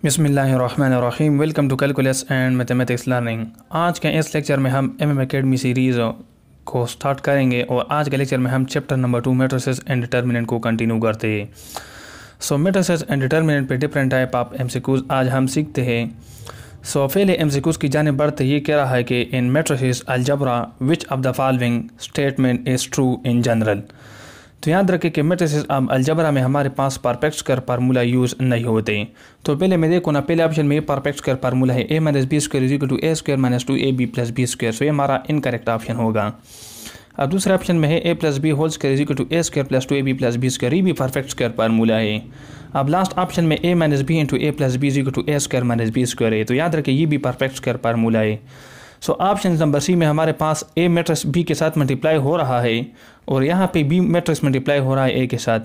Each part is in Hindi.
बिस्मिल्लाहिर्रहमानिर्रहीम। Welcome to calculus and mathematics learning. आज के इस लेक्चर में हम एमएम एकेडमी सीरीज़ को स्टार्ट करेंगे और आज के लेक्चर में हम chapter number 2 matrices and determinant को कंटिन्यू करते हैं। मैट्रिसेस एंड डिटर्मिनेंट पे डिफरेंट टाइप ऑफ एमसीक्यूज आज हम सीखते हैं। पहले एमसीक्यूज की जाने बढ़ते ये कह रहा है कि in matrices algebra which of the following statement is true in general. तो याद रखें कि मैट्रिसेस अब अलजबरा में हमारे पास परफेक्ट स्क्वायर फार्मूला यूज़ नहीं होते। तो पहले मैं देखो ना, पहले ऑप्शन में परफेक्ट स्क्वायर फार्मूला है A minus B square is equal to A square minus 2ab plus B square. So ये हमारा इनकरेक्ट ऑप्शन होगा। अब दूसरे ऑप्शन में है A plus B whole square is equal to A square plus 2ab plus B square. ये भी परफेक्ट स्क्वायर फार्मूला है। अब लास्ट ऑप्शन में A minus B into A plus B is equal to A square minus B square है। तो याद रखें ये भी परफेक्ट स्क्वायर फार्मूला है। ऑप्शन नंबर सी में हमारे पास ए मैट्रिक्स बी के साथ मल्टीप्लाई हो रहा है और यहाँ पे बी मैट्रिक्स मल्टीप्लाई हो रहा है ए के साथ।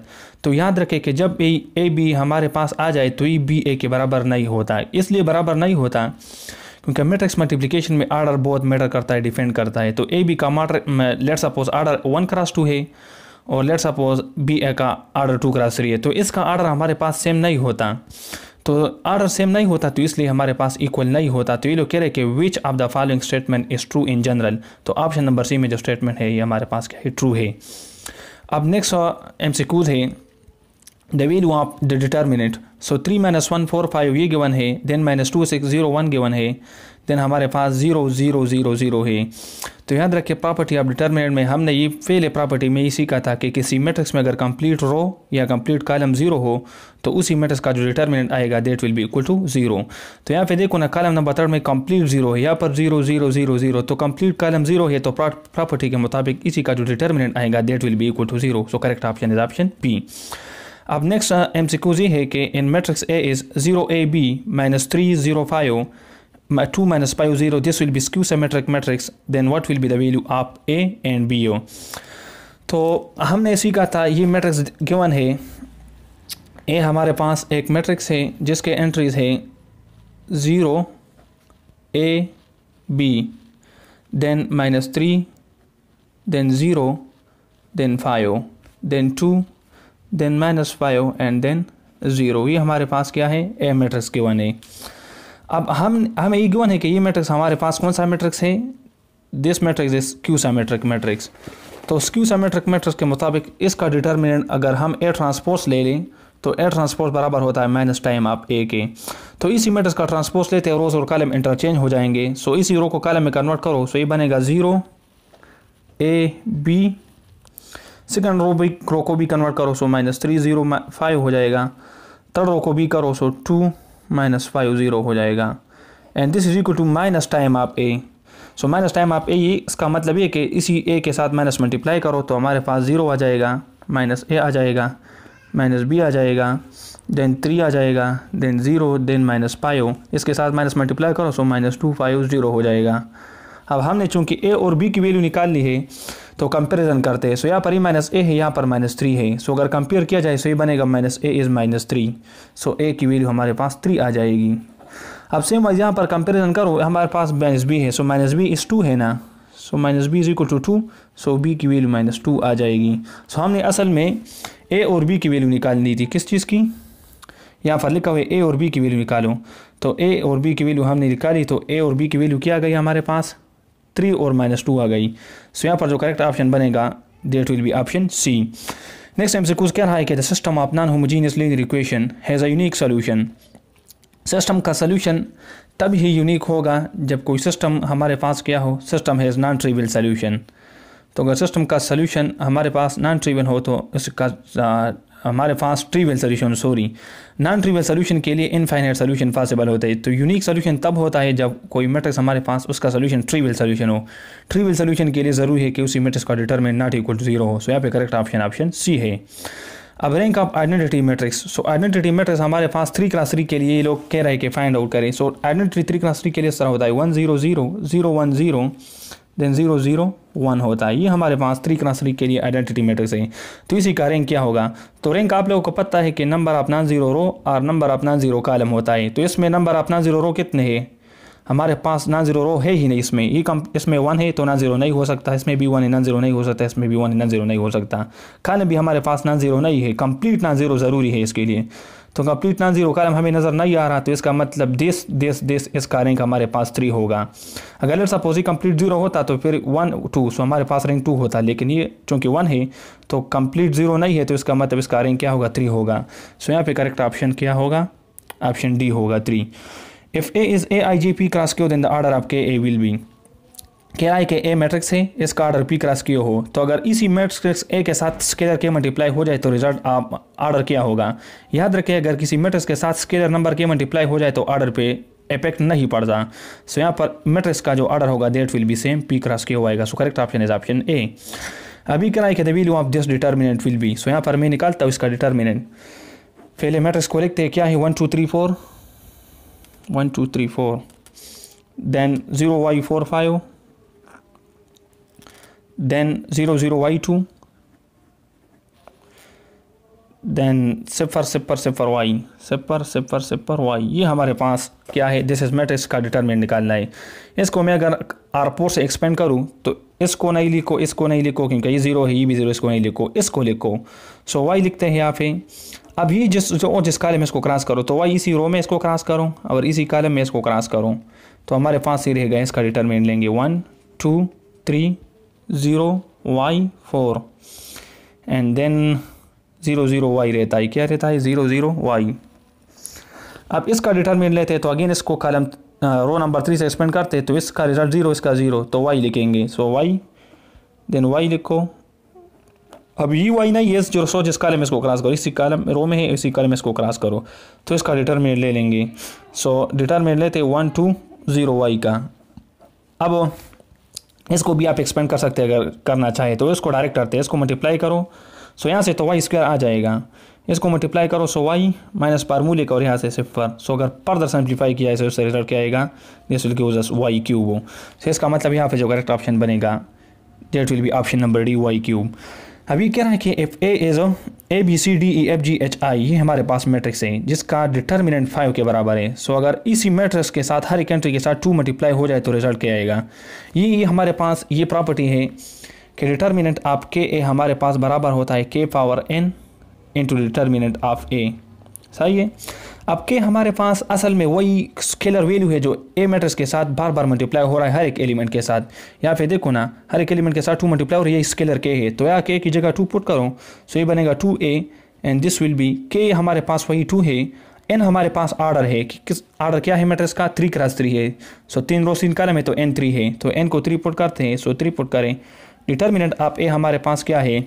तो याद रखें कि जब ए बी हमारे पास आ जाए तो ये बी ए के बराबर नहीं होता है। इसलिए बराबर नहीं होता क्योंकि मैट्रिक्स मल्टीप्लिकेशन में आर्डर बहुत मैटर करता है, डिपेंड करता है। तो ए बी का लेट सपोज आर्डर 1x2 है और लेट सपोज बी ए का आर्डर 2x3 है। तो इसका आर्डर हमारे पास सेम नहीं होता। तो आर्डर सेम नहीं होता तो इसलिए हमारे पास इक्वल नहीं होता। तो ये लोग कह रहे हैं कि विच of the following statement is true in general. तो ऑप्शन नंबर सी में जो स्टेटमेंट है ये हमारे पास क्या है, ट्रू है। अब नेक्स्ट एमसीक्यूज है the value of the determinant. 3 - 1 4 5 ये गिवन है, देन -2 6 0 1 गिवन है, देन हमारे पास 0 0 0 0 है। तो याद रखिए प्रॉपर्टी ऑफ डिटर्मिनेंट में हमने ये पहले प्रॉपर्टी में ये सीखा था कि किसी मैट्रिक्स में अगर कंप्लीट रो या कंप्लीट कॉलम 0 हो तो उसी मैट्रिक्स का जो डिटर्मिनेंट आएगा that will be equal to 0। तो यहाँ पे देखो ना, कॉलम नंबर 3 में कंप्लीट 0 है, यहाँ पर 0 0 0 0। तो कंप्लीट कॉलम 0 है तो प्रॉपर्टी के मुताबिक इसी का जो डिटर्मिनेंट आएगा that will be equal to 0। So correct option is option B. अब नेक्स्ट एमसीक्यू ये है कि इन matrix A is 0ab -3 0 5 2 - 5 0 this will be skew symmetric matrix, then what will be the value of A and B? तो हमने सीखा था ये मैट्रिक्स गिवन है। ए हमारे पास एक मैट्रिक्स है जिसके एंट्रीज है 0 A B then -3 then 0 then 5 then 2 then -5 and then 0। ये हमारे पास क्या है, ए मैट्रिक्स गिवन है। अब हमें ये गिवन है कि ये मैट्रिक्स हमारे पास कौन सा मैट्रिक्स है, this matrix is skew symmetric matrix. तो स्क्यू सिमेट्रिक मैट्रिक्स के मुताबिक इसका डिटर्मिनेंट अगर हम ए ट्रांसपोज ले लें तो ए ट्रांसपोज बराबर होता है माइनस टाइम ऑफ ए के। तो इसी मैट्रिक्स का ट्रांसपोज लेते हैं, रोज और कॉलम इंटरचेंज हो जाएंगे। सो इसी रो को कॉलम में कन्वर्ट करो, सो ये बनेगा 0 A B। सेकंड रो को भी कन्वर्ट करो, सो -3 0 5 हो जाएगा। थर्ड रो को भी करो, सो 2 -5 0 हो जाएगा। And this is equal to minus time of A. So minus time of A, ये इसका मतलब ये कि इसी ए के साथ माइनस मल्टीप्लाई करो तो हमारे पास 0 आ जाएगा, -a आ जाएगा, -b आ जाएगा, देन 3 आ जाएगा, देन 0, देन -5। इसके साथ माइनस मल्टीप्लाई करो सो -2 5 0 हो जाएगा। अब हमने चूंकि ए और बी की वैल्यू निकालनी है तो कंपैरिजन करते हैं। सो यहाँ पर ही -a है, यहाँ पर -3 है। सो अगर कंपेयर किया जाए सो ये बनेगा -a इज़ -3। सो a की वैल्यू हमारे पास 3 आ जाएगी। अब सेम वाइज यहाँ पर कंपैरिजन करो, हमारे पास -b है, सो -b इज़ 2 है ना। So -b is equal to 2, so b की वैल्यू -2 आ जाएगी। सो हमने असल में a और b की वैल्यू निकालनी थी। किस चीज़ की, यहाँ पर लिखा हुआ है a और b की वैल्यू निकालो। तो a और b की वैल्यू हमने निकाली तो a और b की वैल्यू क्या आ गई हमारे पास, 3 और -2 आ गई। सो यहाँ पर जो करेक्ट ऑप्शन बनेगा that will be option C. Next MCQ क्या रहा है कि the system of non homogeneous linear equation has a unique solution. System का सॉल्यूशन तब ही यूनिक होगा जब कोई सिस्टम हमारे पास क्या हो, system has non trivial solution. तो अगर सिस्टम का सॉल्यूशन हमारे पास नॉन ट्रिवियल हो तो इसका हमारे पास trivial solution, non trivial solution के लिए इनफाइनाइट सॉल्यूशन पॉसिबल होता है। तो यूनिक सॉल्यूशन तब होता है जब कोई मैट्रिक्स हमारे पास उसका सॉल्यूशन ट्रिवियल सॉल्यूशन हो। ट्रिवियल सॉल्यूशन के लिए ज़रूरी है कि उसी मैट्रिक्स का डिटरमिनेंट नॉट इक्वल टू 0 हो। सो यहाँ पे करेक्ट ऑप्शन सी है। अब rank of identity matrix. So identity matrix हमारे पास 3x3 के लिए ये लोग कह रहे हैं कि फाइंड आउट करें। सो आइडेंटिटी 3x3 के लिए इस तरह होता है 1 0 0 0 1 0 देन 0 0 1 होता है। ये हमारे पास 3x3 के लिए आइडेंटिटी मैट्रिक्स है। तो इसी का रैंक क्या होगा, तो रैंक आप लोगों को पता है कि नंबर ऑफ नॉन जीरो रो और number of non zero column होता है। तो इसमें नंबर ऑफ नॉन जीरो रो कितने हैं, हमारे पास नॉन जीरो रो है ही नहीं। इसमें इसमें 1 है तो नॉन जीरो नहीं हो सकता, इसमें भी 1 है नॉन जीरो नहीं हो सकता, इसमें भी 1 है नॉन जीरो नहीं हो सकता। कॉलम भी हमारे पास नॉन जीरो नहीं है, कंप्लीट नॉन जीरो ज़रूरी है इसके लिए। तो कंप्लीट नॉन जीरो कॉलम हमें नज़र नहीं आ रहा, तो इसका मतलब दिस इसका रैंक हमारे पास 3 होगा। अगर लेट्स सपोज ही कंप्लीट 0 होता तो फिर 1 2, सो हमारे पास रैंक 2 होता, लेकिन ये चूँकि 1 है तो कंप्लीट 0 नहीं है, तो इसका मतलब इसका रैंक क्या होगा, 3 होगा। सो यहाँ पे करेक्ट ऑप्शन क्या होगा, ऑप्शन डी होगा 3। If A is AIJ P cross Q then the order of K A will be. क्या है कि ए मैट्रिक्स है, इसका ऑर्डर P क्रॉस Q हो, तो अगर इसी मैट्रिक्स ए के साथ स्केलर के मल्टीप्लाई हो जाए तो रिजल्ट ऑर्डर क्या होगा। याद रखें अगर किसी मैट्रिक्स के साथ स्केलर नंबर के मल्टीप्लाई हो जाए तो ऑर्डर पे इफेक्ट नहीं पड़ता। सो यहाँ पर मैट्रिक्स का जो ऑर्डर होगा that will be same, P cross Q आएगा। So correct option is option A. अभी क्या है कि the value of this determinant will be. So यहाँ पर मैं निकालता हूँ इसका डिटर्मिनेंट। पहले मैट्रिक्स को लिखते हैं, क्या है 1 2 3 4, 1 2 3 4, then 0y4 5, then 0 0 y2, then 0 0 0 y, 0 0 0 y। ये हमारे पास क्या है, दिस इज मैट्रिक्स का डिटरमिनेंट निकालना है। इसको मैं अगर R4 से एक्सपेंड करूँ तो इसको नहीं लिखो, इसको नहीं लिखो क्योंकि ये 0 है, ये भी 0, इसको नहीं लिखो, इसको लिखो। सो y लिखते हैं यहाँ पे। अब ये जिस कॉलम में इसको क्रॉस करो तो y इसी रो में इसको क्रॉस करो और इसी कॉलम में इसको क्रॉस करो, तो हमारे पास ये रहेगा। इसका डिटरमिनेंट लेंगे 1 2 3 0 y 4 एंड देन 0 0 y रहता है, क्या रहता है 0 0 y। अब इसका डिटरमिनेंट लेते हैं तो अगेन इसको कॉलम रो नंबर 3 से एक्सपेंड करते हैं, तो इसका रिजल्ट 0, इसका 0, तो y लिखेंगे। सो y देन y लिखो। अब ये y नहीं है जो जिस कॉलम में इसको क्रॉस करो, इसी कॉलम रो में है, इसी कॉलम में इसको क्रॉस करो, तो इसका डिटरमिनेंट ले लेंगे। सो डिटरमिनेंट लेते 1 2 0 y का। अब इसको भी आप एक्सपेंड कर सकते हैं अगर करना चाहे तो। इसको डायरेक्ट करते हैं, इसको मल्टीप्लाई करो, सो यहाँ से तो वाई स्क्वायर आ जाएगा, इसको मल्टीप्लाई करो, सो वाई माइनस फार्मूले का और यहाँ से 0। सो अगर फर्दर सिंप्लीफाई किया है उससे रिजल्ट क्या आएगा, this will give us Y cube हो। सो इसका मतलब यहाँ पे जो करेक्ट ऑप्शन बनेगा that will be option number D, Y cube. अभी क्या है कि इफ ए इज ABCDEFGHI, ये हमारे पास मैट्रिक्स है जिसका डिटर्मिनेंट 5 के बराबर है। सो अगर इसी मैट्रिक्स के साथ हर एक एंट्री के साथ 2 मल्टीप्लाई हो जाए तो रिजल्ट क्या आएगा। ये हमारे पास ये प्रॉपर्टी है कि डिटर्मिनेंट ऑफ के ए हमारे पास बराबर होता है k power n into determinant of A. सही है। अब के हमारे पास असल में वही स्केलर वैल्यू है जो ए मैट्रिक्स के साथ बार बार मल्टीप्लाई हो रहा है हर एक एलिमेंट के साथ। यहाँ पे देखो ना, हर एक एलिमेंट के साथ 2 मल्टीप्लाई हो रही है, ये स्केलर के है, तो यहाँ के की जगह 2 पुट करो, सो ये बनेगा 2a and this will be के हमारे पास वही 2 है, n हमारे पास ऑर्डर है कि किस ऑर्डर क्या है मैट्रिक्स का, 3 क्रॉस 3 है। सो 3 रो 3 कॉलम है तो n 3 है, तो n को 3 पुट करते हैं, सो 3 पुट करें। डिटर्मिनेंट ऑफ ए हमारे पास क्या है,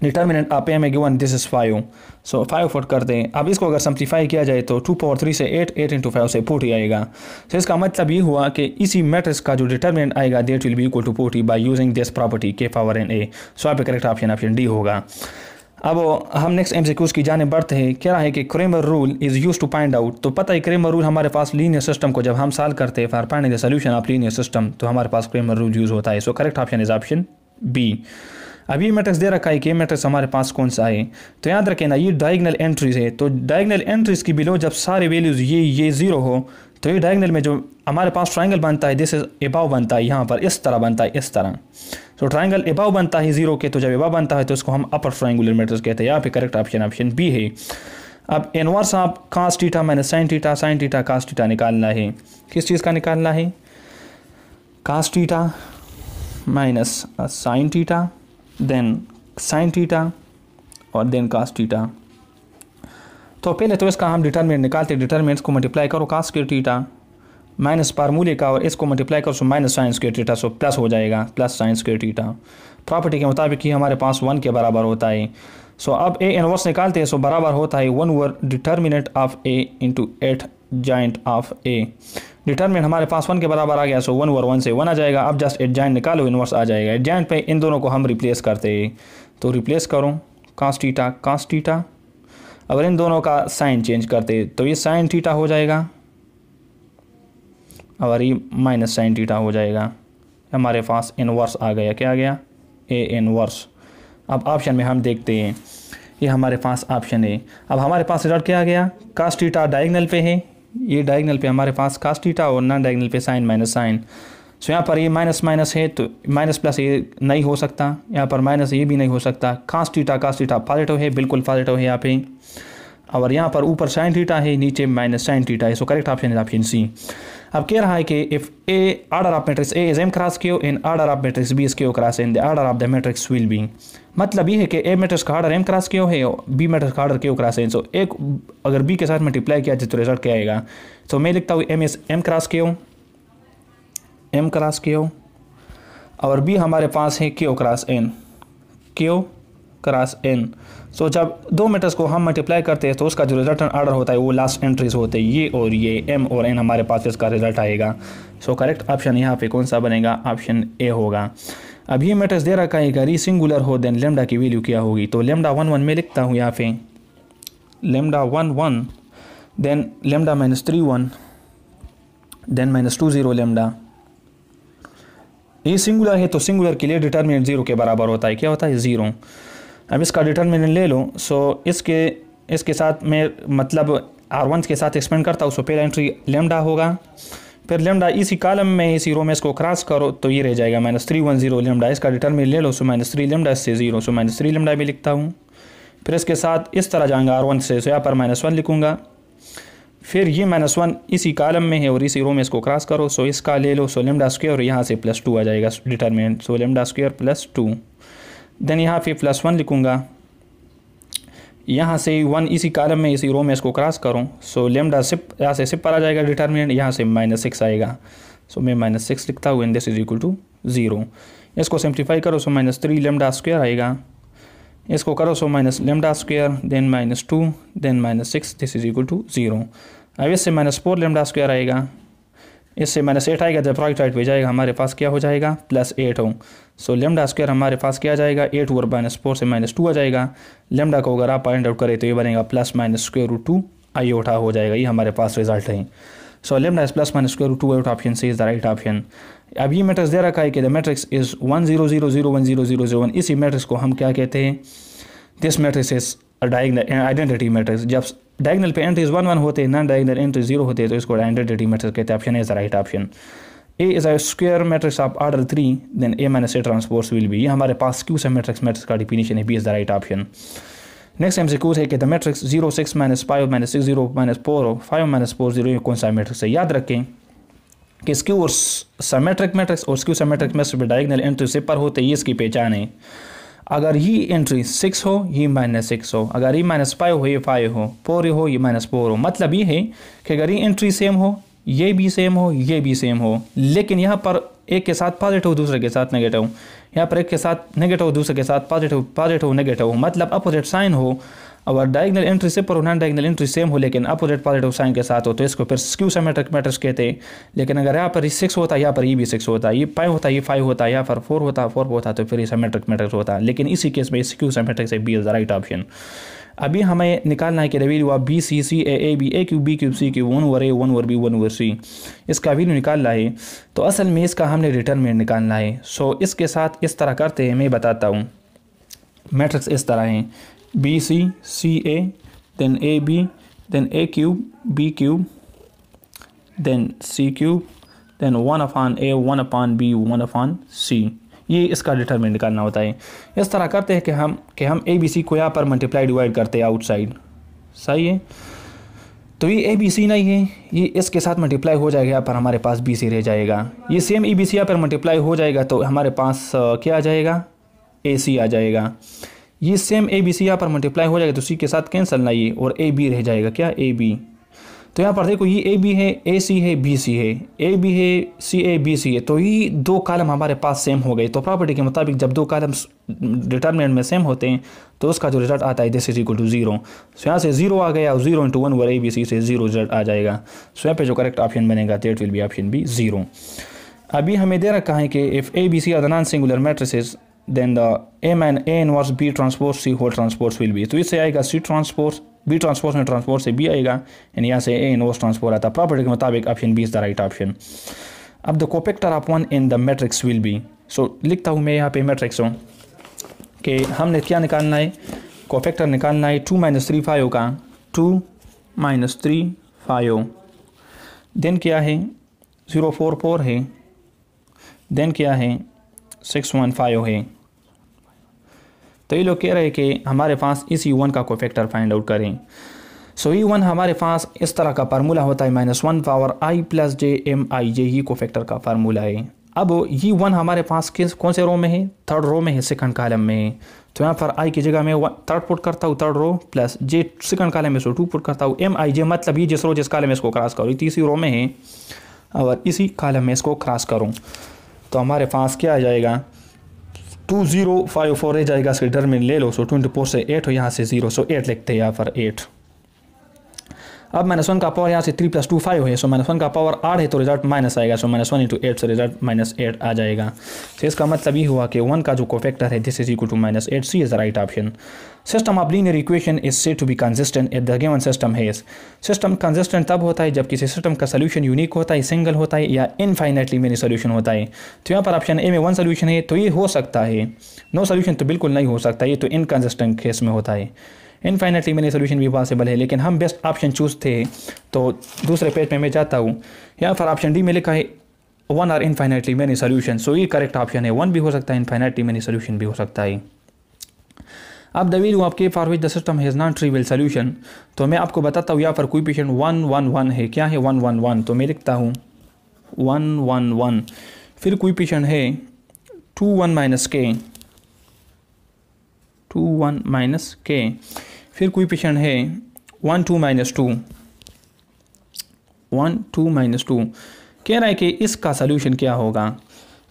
डिटर्मिनेंट आप ए में given this is 5, so 5 put करते हैं। अब इसको अगर सिंप्लीफाई किया जाए तो 2 पावर 3 से 8, 8 इंटू 5 से 40 आएगा। तो इसका मतलब ये हुआ कि इसी मैट्रिक्स का जो डिटर्मिनेंट आएगा that will be equal to 40 by using this property k power n a। So यहाँ पे करेक्ट ऑप्शन ऑप्शन डी होगा। अब हम नेक्स्ट MCQs की जाने बढ़ते हैं। क्या है कि Cramer rule is use to find out, तो पता है क्रेमर रूल हमारे पास लीनियर सिस्टम को जब हम सॉल्व करते हैं for finding the solution of linear system, तो हमारे पास क्रेमर रूल यूज होता है। So correct option is option B. अब ये मैट्रिक्स दे रखा है कि ये मैट्रिक्स हमारे पास कौन सा है, तो याद रखें ना ये डायगोनल एंट्रीज है, तो डायगोनल एंट्रीज की बिलो जब सारे वैल्यूज ये 0 हो तो ये डायगोनल में जो हमारे पास ट्रायंगल बनता है दिस इज एबाव बनता है, यहाँ पर इस तरह बनता है, इस तरह। तो ट्रायंगल एबाव बनता है 0 के, तो जब एबाव बनता है तो उसको हम अपर ट्रायंगुलर मैट्रिक्स कहते हैं। यहाँ पे करेक्ट ऑप्शन ऑप्शन बी है। अब inverse of cos theta minus sin theta, sin theta cos theta निकालना है। किस चीज़ का निकालना है, cos theta minus sin theta, then sin theta और देन cos थीटा। तो पहले तो इसका हम डिटर्मिनेंट निकालते हैं। डिटर्मिनेंट्स को मल्टीप्लाई करो cos स्क्वायर थीटा माइनस फार्मूले का और इसको मल्टीप्लाई करो so minus sin square theta, so plus हो जाएगा plus sin square theta. Property के मुताबिक ही हमारे पास 1 के बराबर होता है। सो अब ए इनवर्स निकालते हैं, सो बराबर होता है 1 over determinant of A into adjoint of A. Determinant हमारे पास 1 के बराबर आ गया, सो 1 ओवर 1 से 1 आ जाएगा। अब जस्ट एडजॉइंट निकालो, इनवर्स आ जाएगा। एडजॉइंट पे इन दोनों को हम रिप्लेस करते हैं, तो रिप्लेस करो cos थीटा। अगर इन दोनों का साइन चेंज करते तो ये sin थीटा हो जाएगा और ये माइनस sin थीटा हो जाएगा। हमारे पास इनवर्स आ गया, क्या आ गया, ए इनवर्स। अब ऑप्शन में हम देखते हैं, ये हमारे पास ऑप्शन है। अब हमारे पास रिजल्ट क्या आ गया, cos थीटा डायगोनल पे है, ये डायगोनल पे हमारे पास cos थीटा और नॉन डायगोनल पे sin माइनस sin। सो यहाँ पर ये माइनस माइनस है तो माइनस प्लस ये नहीं हो सकता, यहाँ पर माइनस ये भी नहीं हो सकता। cos थीटा पॉजिटिव है, बिल्कुल पॉजिटिव है यहाँ पे। और यहाँ पर ऊपर साइन थीटा है, नीचे माइनस साइन थीटा है। सो करेक्ट ऑप्शन है ऑप्शन सी। अब कह रहा है कि if A order of matrix A is M cross Q and order of matrix B is Q cross N, the order of the matrix will be. मतलब ये है कि ए मैट्रिक्स का ऑर्डर एम क्रॉस क्यू है और बी मैट्रिक्स का order Q cross N. So एक अगर बी के साथ मल्टीप्लाई किया जाए तो रिजल्ट क्या आएगा। सो मैं लिखता हूँ एम क्रॉस क्यू और बी हमारे पास है क्यू क्रॉस एन। सो जब दो मैट्रिक्स को हम मल्टीप्लाई करते हैं तो उसका जो रिजल्टेंट ऑर्डर होता है वो लास्ट एंट्रीज होते हैं, ये और ये एम और एन हमारे पास इसका रिजल्ट आएगा। सो करेक्ट ऑप्शन यहाँ पे कौन सा बनेगा, ऑप्शन ए होगा। अब ये मैट्रिक्स दे रखा है अगर ये सिंगुलर हो देन लेमडा की वैल्यू क्या होगी। तो लेमडा 1 1 में लिखता हूँ यहाँ पे lambda 1 1 then lambda -3 1 then -2 0 lambda. ये सिंगुलर है तो सिंगुलर के लिए डिटर्मिनेंट 0 के बराबर होता है, क्या होता है 0। अब इसका डिटर्मिनेंट ले लो। सो इसके साथ मैं मतलब R1 के साथ एक्सपेंड करता हूँ। सो पहला एंट्री लेमडा होगा, फिर लेमडा इसी कॉलम में इसी रो में इसको क्रॉस करो तो ये रह जाएगा -3 1 0 लेमडा। इसका डिटर्मिनेंट ले लो। सो -3 लेमडा इससे 0, सो -3 लेमडा भी लिखता हूँ। फिर इसके साथ इस तरह जाऊँगा R1 से, सो यहाँ पर -1 लिखूँगा। फिर ये -1 इसी कॉलम में है और इसी रो में इसको क्रॉस करो। सो इसका ले लो। सो लेमडा स्क्वायर और यहाँ से +2 आ जाएगा determinant. So lambda square +2 then यहाँ पे +1 लिखूँगा। यहाँ से 1 इसी कॉलम में इसी रो में इसको क्रॉस करूँ। सो लेमडा यहाँ से सिप पर आ जाएगा डिटर्मिनेंट, यहाँ से -6 आएगा। सो मैं -6 लिखता हूँ and this is equal to 0। इसको सिंप्लीफाई करो। सो -3 लेमडा स्क्वायर आएगा। इसको करो। So minus lambda square then -2 then -6 this is equal to 0। अब इससे -4 लेमडा स्क्वायर आएगा, इससे -8 आएगा। जब राइट पे जाएगा हमारे पास क्या हो जाएगा +8 हो। सो लेमडा स्क्वायर हमारे पास क्या आ जाएगा 8 और -4 से -2 आ जाएगा। लेमडा को अगर आप फाइंड आउट करें तो ये बनेगा +-√2 आयोटा हो जाएगा। ये हमारे पास रिजल्ट है। So lambda is +-√2 iota, option C is the right option. अब ये मैट्रिक्स दे रखा है कि द मैट्रिक्स इज 1 0 0 0 1 0 0 0 1। इसी मैट्रिक्स को हम क्या कहते हैं, this matrix is identity matrix. जब डायगोनल पे एंट्रीज 1 1 होते हैं, नॉन डायगोनल एंट्रीज 0 होते हैं तो इसको आइडेंटिटी मैट्रिक्स कहते हैं। Option is the right option. A is a square matrix of order 3 then A - A transpose will be. ये हमारे पास क्यू से मैट्रिक्स का डिफिनीशन है। B is the right option. Next MCQ है कि द मैट्रिक्स 0 6 -5 -6 0 -4 5 -4 0 ये कौन सा मैट्रिक्स है। याद रखें कि स्क्यू और सिमेट्रिक मैट्रिक्स और स्क्यू सिमेट्रिक मैट्रिक्स में डायगोनल एंट्री से पर होते, ये इसकी पहचान है। अगर ये एंट्री 6 हो ये -6 हो, अगर ये -5 हो ये 5 हो, 4 हो ये -4 हो। मतलब ये है कि अगर ये एंट्री सेम हो, ये भी सेम हो, ये भी सेम हो, लेकिन यहाँ पर एक के साथ पॉजिटिव दूसरे के साथ नेगेटिव, यहाँ पर एक के साथ नेगेटिव दूसरे के साथ पॉजिटिव नेगेटिव, मतलब अपोजिट साइन हो। और डायगोनल एंट्री से पर नॉन डायगोनल एंट्री सेम हो लेकिन अपोजिट पॉजिटिव साइन के साथ हो तो इसको फिर स्क्यू सिमेट्रिक मैट्रिक्स कहते हैं। लेकिन अगर यहाँ पर 6 होता है, यहाँ पर ये भी 6 होता है, ये 5 होता है, ये 5 होता है, यहाँ पर 4 होता है, 4 होता है, तो फिर ये सिमेट्रिक मैट्रिक्स होता है। लेकिन इसी केस में स्क्यू सिमेट्रिक से B is the right option. अभी हमें निकालना है कि value of B C C A B A Q B Q C Q 1 over A 1 over B 1 over C, इसका वैल्यू निकालना है। तो असल में इसका हमने डिटरमिनेंट निकालना है। सो इसके साथ इस तरह करते हैं, मैं बताता हूँ। मैट्रिक्स इस तरह है B C A then A B then A cube B cube then C cube then 1/a 1/b 1/c। ये इसका डिटरमिनेंट निकालना होता है। इस तरह करते हैं कि हम ए बी सी को यहाँ पर मल्टीप्लाई डिवाइड करते हैं आउटसाइड, सही है। तो ये ए बी सी नहीं है, ये इसके साथ मल्टीप्लाई हो जाएगा, यहाँ पर हमारे पास बी सी रह जाएगा। ये सेम ए बी सी यहाँ पर मल्टीप्लाई हो जाएगा तो हमारे पास क्या आ जाएगा ए सी आ जाएगा। ये सेम ए बी सी यहाँ पर मल्टीप्लाई हो जाएगा तो सी के साथ कैंसिल ना ये और ए बी रह जाएगा, क्या ए बी। तो यहाँ पर देखो ये ए बी है, ए सी है, बी सी है, ए बी है, सी ए बी सी है, तो ये दो कॉलम हमारे पास सेम हो गए। तो प्रॉपर्टी के मुताबिक जब दो कॉलम्स डिटरमिनेंट में सेम होते हैं तो उसका जो रिजल्ट आता है this is equal to 0। So यहाँ से 0 आ गया और 0 × 1 ओवर ए बी सी से 0 रिजल्ट आ जाएगा। सो यहाँ पे जो करेक्ट ऑप्शन बनेगा that will be option B 0। अभी हमें दे रखा है कि if A B C are the non singular matrices then the A inverse B transpose C whole transpose will be. तो इससे आएगा C ट्रांसपोज, B ट्रांसपोज में ट्रांसपोज से B आएगा एंड यहाँ से A इनवर्स ट्रांसपोज आता है। प्रॉपर्टी के मुताबिक option B is the right option. अब the cofactor of 1 in the matrix will be. So लिखता हूँ मैं यहाँ पे मैट्रिक्स हूँ कि हमने क्या निकालना है, कोफैक्टर निकालना है 2 - 3 5 का, 2 - 3 5 देन क्या है 0 4 4 है, देन क्या है 6 1 5 है। तो ये लोग कह रहे हैं कि हमारे पास इसी 1 का कोफैक्टर फाइंड आउट करें। सो E1 हमारे पास इस तरह का फार्मूला होता है, -1 power i plus J M I, J ही को फैक्टर का फार्मूला है। अब E1 हमारे पास कौन से रो में है? थर्ड रो में है, सेकंड कॉलम में। तो यहाँ पर i की जगह मैं थर्ड पुट करता हूँ, थर्ड रो, प्लस जे सेकंड कॉलम में 2 पुट करता हूँ, एम आई जे मतलब ये जिस रो जिस कॉलम में इसको क्रॉस करूँ, तीसरी रो में है और इसी कॉलम में इसको क्रॉस करूँ तो हमारे पास क्या आ जाएगा? 2054 रह जाएगा। इसके डिटरमिनेंट ले लो। सो 24 से 8 हो, यहाँ से 0, सो 8 लिखते हैं यहाँ पर 8। अब -1 का पावर यहाँ से 3 + 2 5 है। सो -1 का पावर 8 है तो रिजल्ट माइनस आएगा। सो -1 × 8 से रिजल्ट -8 आ जाएगा। तो इसका मतलब ये हुआ कि 1 का जो कोफैक्टर है this is equal to -8। C is the right option. System of linear equation is said to be consistent if the given system has. System consistent तब होता है जब किसी सिस्टम का सोल्यूशन यूनिक होता है, सिंगल होता है या इनफाइनाइटली मेनी सोल्यूशन होता है। तो यहाँ पर ऑप्शन ए में 1 सोल्यूशन है तो ये हो सकता है, नो सोल्यूशन तो बिल्कुल नहीं हो सकता, ये तो इनकंसिस्टेंट केस में होता है। इनफाइनाइटली मेनी सोल्यूशन भी पॉसिबल है, लेकिन हम बेस्ट ऑप्शन चूज थे तो दूसरे पेज में मैं जाता हूँ। यहाँ पर ऑप्शन डी में लिखा है 1 आर इनफाइनाइटली मेनी सोल्यूशन। सो ये करेक्ट ऑप्शन है, 1 भी हो सकता है, इनफाइनाइटली मेनी सोल्यूशन भी हो सकता है। अब द वैल्यू ऑफ के for which the system has non trivial solution, तो मैं आपको बताता हूँ। यहाँ पर कोएफिशिएंट 1 1 1 है। क्या है? 1 1 1। तो मैं लिखता हूँ 1 1 1। फिर कोएफिशिएंट है 2 1 - k, 2 1 - k। फिर कोएफिशिएंट है 1 2 - 2, 1 2 - 2। कह रहा है कि इसका सोल्यूशन क्या होगा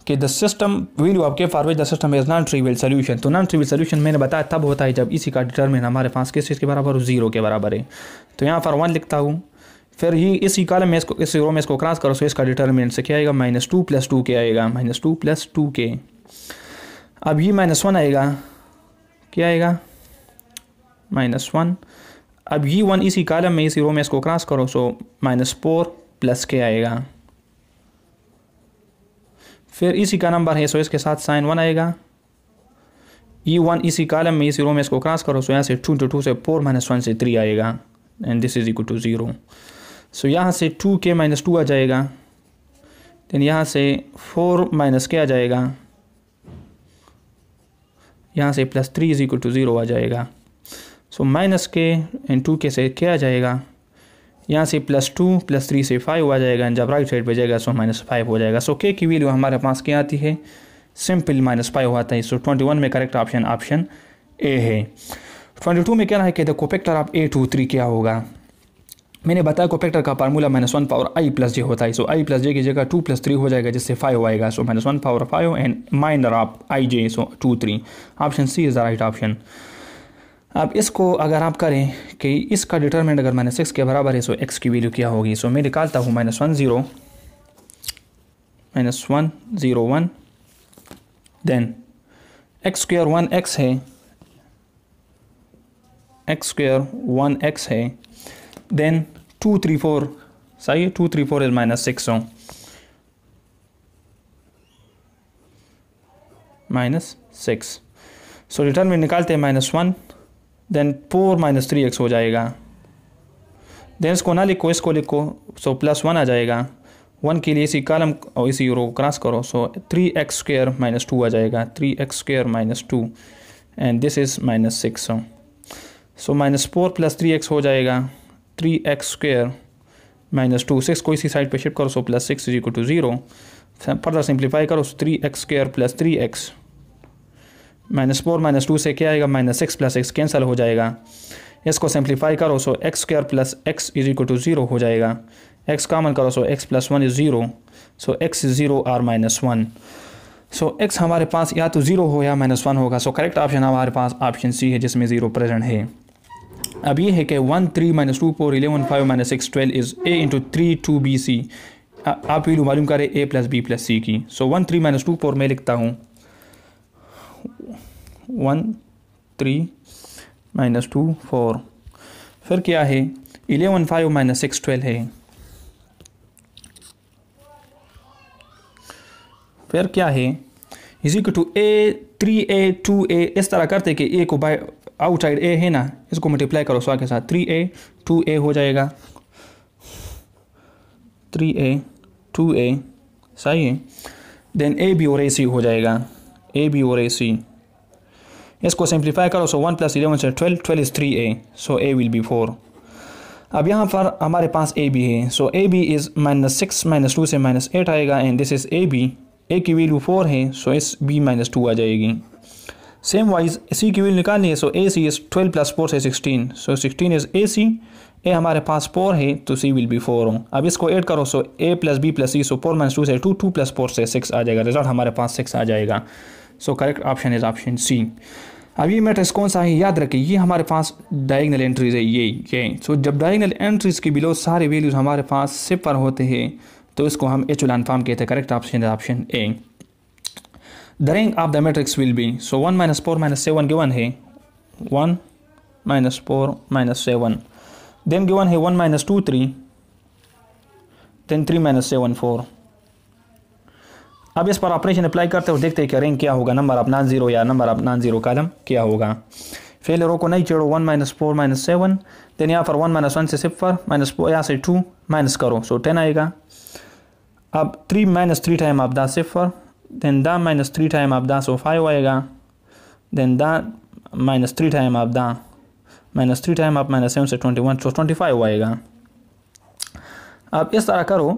कि द सिस्टम वैल्यू ऑफ के for which the system is non trivial solution. तो नॉन ट्रिवियल सोल्यूशन मैंने बताया तब होता है जब इसी का डिटरमिनेंट हमारे पास किस चीज़ के बराबर हो? 0 के बराबर है। तो यहाँ पर 1 लिखता हूँ। फिर ये इसी कॉलम में इसको, इस रो में इसको क्रॉस करो, सो इसका डिटरमिनेंट से क्या आएगा? -2 + 2 के आएगा, -2 + 2 के। अब ये -1 आएगा, क्या आएगा? -1। अब ये 1 इसी कॉलम में इसी रो में इसको क्रॉस करो, सो -4 + k आएगा। फिर इसी का नंबर है, सो इसके साथ साइन 1 आएगा। ये 1 इसी कॉलम में इसी रो में इसको क्रॉस करो, सो यहाँ से 2 × 2 से 4 - 1 से 3 आएगा and this is equal to 0। So यहाँ से 2k - 2 आ जाएगा, देन यहाँ से 4 - k आ जाएगा, यहाँ से +3 इज इक्वल टू 0 आ जाएगा। सो -k एंड 2k से क्या आ जाएगा? यहाँ से +2 +3 से 5 आ जाएगा एंड जब राइट साइड पे जाएगा सो -5 हो जाएगा। सो k की वैल्यू हमारे पास क्या आती है? सिंपल -5 आता है। सो 21 में करेक्ट ऑप्शन ए है। 22 में क्या है कि द कोफैक्टर ऑफ A23 क्या होगा? मैंने बताया कोफैक्टर का फार्मूला -1 पावर i + j होता है। सो i + j की जगह 2 + 3 हो जाएगा जिससे 5 आएगा। So -1 power 5 and minor of ij, so 2 3। Option C is the right option. अब इसको अगर आप करें कि इसका डिटरमिनेंट अगर -6 के बराबर है सो x की वैल्यू क्या होगी? सो मैं निकालता हूँ -1 0 -1 0 1, देन x² 1x है, x² 1x है, देन 2 3 4, सही है, 2 3 4 इज -6 हो, -6। सो डिटरमिनेंट निकालते हैं -1, देन 4 - 3x हो जाएगा, देन इसको ना लिखो इसको लिखो, सो +1 आ जाएगा। 1 के लिए इसी कॉलम और इसी रो क्रॉस करो, सो 3x² - 2 आ जाएगा, 3x² - 2 and this is -6। So -4 + 3x हो जाएगा, 3x² - 2, 6 को इसी साइड पे शिफ्ट करो, so +6 is equal to 0। Further simplify करो, 3x² + 3x, -4 - 2 से क्या आएगा? -6 + x कैंसिल हो जाएगा। इसको सिंप्लीफाई करो, so x² + x is equal to 0 हो जाएगा। x कॉमन करो, so x + 1 is 0, so x is 0 और -1। सो x हमारे पास या तो 0 हो या -1 होगा। सो करेक्ट ऑप्शन हमारे पास ऑप्शन सी है जिसमें 0 प्रेजेंट है। अब ये है कि 1 3 - 2 4 11 5 - 6 12 इज a × 3 2 bc। आप वैल्यू मालूम करें a + b + c की। सो 1 3 - 2 4 मैं लिखता हूँ 1 3 - 2 4, फिर क्या है 11 5 - 6 12 है, फिर क्या है is equal to a 3a 2a। इस तरह करते कि a को बाय आउटसाइड a है ना, इसको मल्टीप्लाई करो 100 के साथ, 3a 2a हो जाएगा, 3a 2a, सही है। देन a b और ac हो जाएगा, a b और ac। इसको सिंप्लीफाई करो, सो 1 + 11 से 12 12 is 3a, so a will be 4। अब यहाँ पर हमारे पास ए बी है, सो ए बी इज़ -6 -2 से -8 आएगा and this is A B. A की वैल्यू 4 है, सो इस बी -2 आ जाएगी। सेम वाइज सी की वैल्यू निकालनी है, सो ए सी इज़ 12 + 4 से 16, सो 16 इज़ ए सी। ए हमारे पास 4 है तो सी विल बी 4 हो। अब इसको ऐड करो, सो ए + बी + सी, सो 4 - 2 से 2, 2 + 4 से 6 आ जाएगा। रिजल्ट हमारे पास 6 आ जाएगा। So correct option is option C. अब ये मैट्रिक्स कौन सा है याद रखें, ये हमारे पास डायगोनल एंट्रीज है ये। सो जब डायगोनल एंट्रीज के बिलो सारे वैल्यूज हमारे पास सिफर होते हैं तो इसको हम एचेलॉन फॉर्म कहते हैं। Correct option is option A. The rank of the matrix will be, so 1 - 4 - 7 given है, 1 - 4 - 7, देन गिवन है 1 - 2 3, देन 3 - 7 4। अब इस पर ऑपरेशन अप्लाई करते हो, देखते हैं कि रैंक क्या होगा, नंबर ऑफ नॉन जीरो या number of non zero column क्या होगा। पहले रो को नहीं छोड़ो, 1 - 4 - 7, देन यहाँ पर 1 - 1 से 0 -4 यहाँ से 2 माइनस करो, सो 10 आएगा। अब 3 - 3 time of the 0, then the -3 time of the, so 5 आएगा, then the -3 time of the -3 time of -7 से 21, सो 25 आएगा। अब इस तरह करो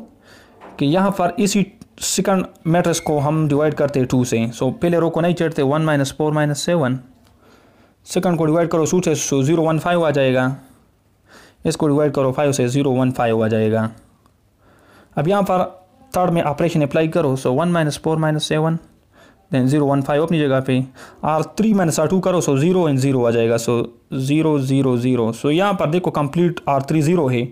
कि यहाँ पर इसी सेकंड मैट्रिक्स को हम डिवाइड करते हैं 2 से, सो पहले रो को नहीं चढ़ते, 1 - 4 - 7, सेकंड को डिवाइड करो 2 से, सो 0 1 5 आ जाएगा। इसको डिवाइड करो 5 से, 0 1 5 आ जाएगा। अब यहाँ पर थर्ड में ऑपरेशन अप्लाई करो, सो 1 - 4 - 7, देन 0 1 5 अपनी जगह पे, और 3 - 2 करो, सो 0 एंड 0 आ जाएगा, सो 0 0 0। सो यहाँ पर देखो कंप्लीट R3 0 है,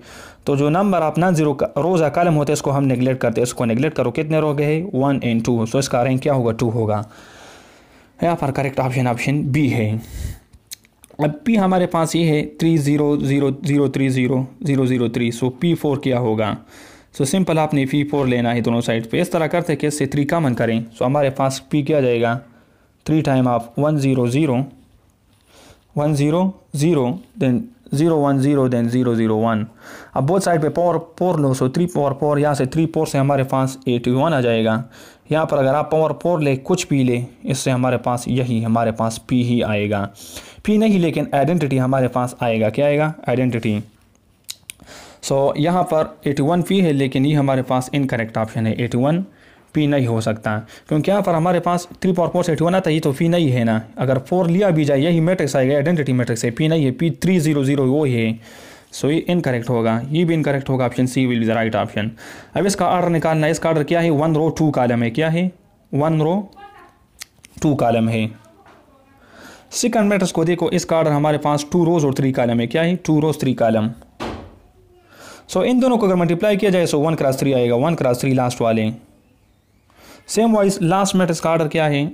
तो जो नंबर आप नॉन जीरो रोज या कॉलम होते हैं इसको हम नेगलेक्ट करते हैं। इसको नेगलेक्ट करो, कितने रो गए, 1 और 2, सो इसका रैंक क्या होगा, 2 होगा। यहाँ पर करेक्ट ऑप्शन ऑप्शन बी है। अब पी हमारे पास ये है 3 0 0 0 3 0 0 0 3, सो P4 क्या होगा। सो सिंपल आपने P4 लेना है दोनों साइड पे। इस तरह करते कि इससे 3 कॉमन करें, सो हमारे पास P क्या जाएगा, 3 टाइम ऑफ 1 0 0 1 0 0, देन 0 1 0, देन 0 0 1। अब बोथ साइड पे पावर 4 लो, सो 3 पावर 4, यहाँ से 3 4 से हमारे पास 81 आ जाएगा। यहाँ पर अगर आप पावर 4 ले, कुछ भी ले, इससे हमारे पास यही हमारे पास P ही आएगा। P नहीं, लेकिन आइडेंटिटी हमारे पास आएगा, क्या आएगा, आइडेंटिटी। सो यहाँ पर 81 P है, लेकिन ये हमारे पास इनकरेक्ट ऑप्शन है, 81 P नहीं हो सकता, क्योंकि यहाँ पर हमारे पास 3 पावर 4 से 81 आता है, ये तो P नहीं है ना। अगर 4 लिया भी जाए यही मैट्रिक्स आएगा, आइडेंटिटी मैट्रिक्स है, P नहीं है, P 3 0 0 वो है। सो ये इनकरेक्ट होगा, ये भी इनकरेक्ट होगा, option C will be the right option. अब इसका ऑर्डर निकालना है, इसका ऑर्डर क्या है, 1 रो 2 कॉलम है, क्या है, 1 रो 2 कॉलम है। सेकंड मैट्रिक्स को देखो, इसका ऑर्डर हमारे पास 2 रोज और 3 कॉलम है, क्या है, 2 रोज 3 कॉलम। सो इन दोनों को अगर मल्टीप्लाई किया जाए, सो 1 क्रॉस 3 आएगा, 1 क्रॉस 3 लास्ट वाले। सेम वाइज लास्ट मैट्रिक्स का ऑर्डर क्या है,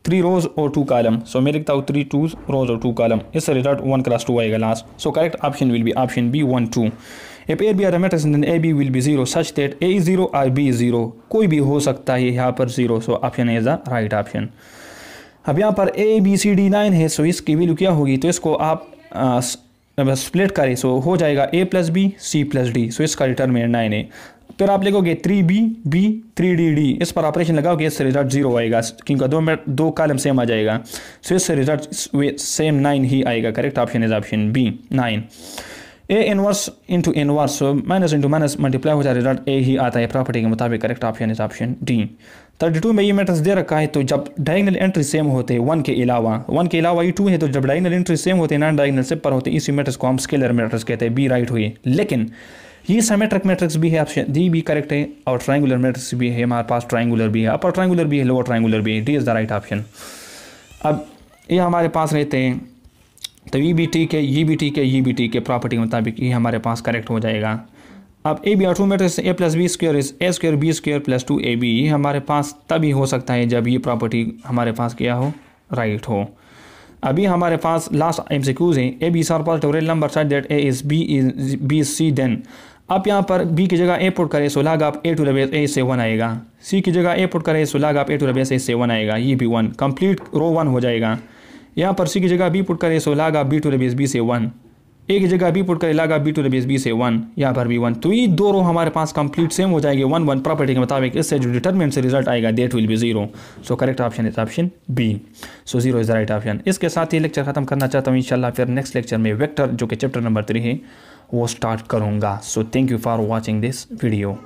3 रोज और 2 कॉलम, सो मैं लिखता हूँ 3 2 रोज और 2 कॉलम, इससे रिजल्ट 1 क्रॉस 2 आएगा last. So correct option will be option B 1 2। If A B are matrix then A B will be 0 such that A is 0 और बी इज 0, कोई भी हो सकता है यहाँ पर 0, so option is the right option. अब यहाँ पर ए बी सी डी 9 है, सो इसकी वैल्यू क्या होगी, तो इसको आप स्प्लिट करें, सो हो जाएगा a + b c + d, सो इसका डिटरमिनेंट 9 है। फिर आप लिखोगे 3b b 3d d, इस पर ऑपरेशन लगाओगे, इससे रिजल्ट 0 आएगा, क्योंकि दो कॉलम सेम आ जाएगा, सो इससे रिजल्ट सेम 9 ही आएगा। Correct option is option B 9। A inverse into inverse, so minus into minus multiply हो जाए, रिजल्ट ए ही आता है प्रॉपर्टी के मुताबिक। Correct option is option D. 32 में ये मैट्रिक्स दे रखा है, तो जब डायगोनल एंट्री सेम होते हैं 1 के अलावा ये 2 है, तो जब डायगोनल एंट्री सेम होते हैं, नॉन डायगोनल सिपर होते हैं, इसी मैट्रिक्स को हम स्केलर मैट्रिक्स कहते हैं। बी राइट हुई, लेकिन ये सिमेट्रिक मैट्रिक्स भी है, ऑप्शन डी भी करेक्ट है, और ट्रायंगुलर मैट्रिक्स भी है, हमारे पास ट्रायंगुलर भी है, अपर ट्रायंगुलर भी है, लोअर ट्रायंगुलर भी है, D is the right option. अब ये हमारे पास रहते हैं, तो ये भी ठीक है, ये भी ठीक है, ये भी ठीक है, प्रॉपर्टी के मुताबिक ये हमारे पास करेक्ट हो जाएगा। अब A B are 2 matrix A + b square is a square b square + 2ab, ये हमारे पास तभी हो सकता है जब ये प्रॉपर्टी हमारे पास क्या हो, राइट हो। अभी हमारे पास लास्ट MCQs हैं, A B are positive real number such that a is b is c, then आप यहाँ पर b की जगह a पुट करें, सो log आप a to the base a से 1 आएगा, c की जगह a पुट करें, सो log आप a to the base a से 1 आएगा, ये भी 1, कंप्लीट रो 1 हो जाएगा। यहाँ पर c की जगह b पुट करें, सो log आप b to the base b से 1, a की जगह b पुट करें, log आप b to the base b से 1, यहाँ पर भी 1, तो ये दो रो हमारे पास कंप्लीट सेम हो जाएंगे 1 1 प्रॉपर्टी के मुताबिक। इससे जो डिटरमिनेंट से रिजल्ट आएगा that will be 0, so correct option is option B, so 0 is the right option. इसके साथ ही लेक्चर खत्म करना चाहता हूँ, इंशाल्लाह फिर नेक्स्ट लेक्चर में वेक्टर जो कि चैप्टर नंबर 3 है वो स्टार्ट करूँगा। So thank you for watching this video.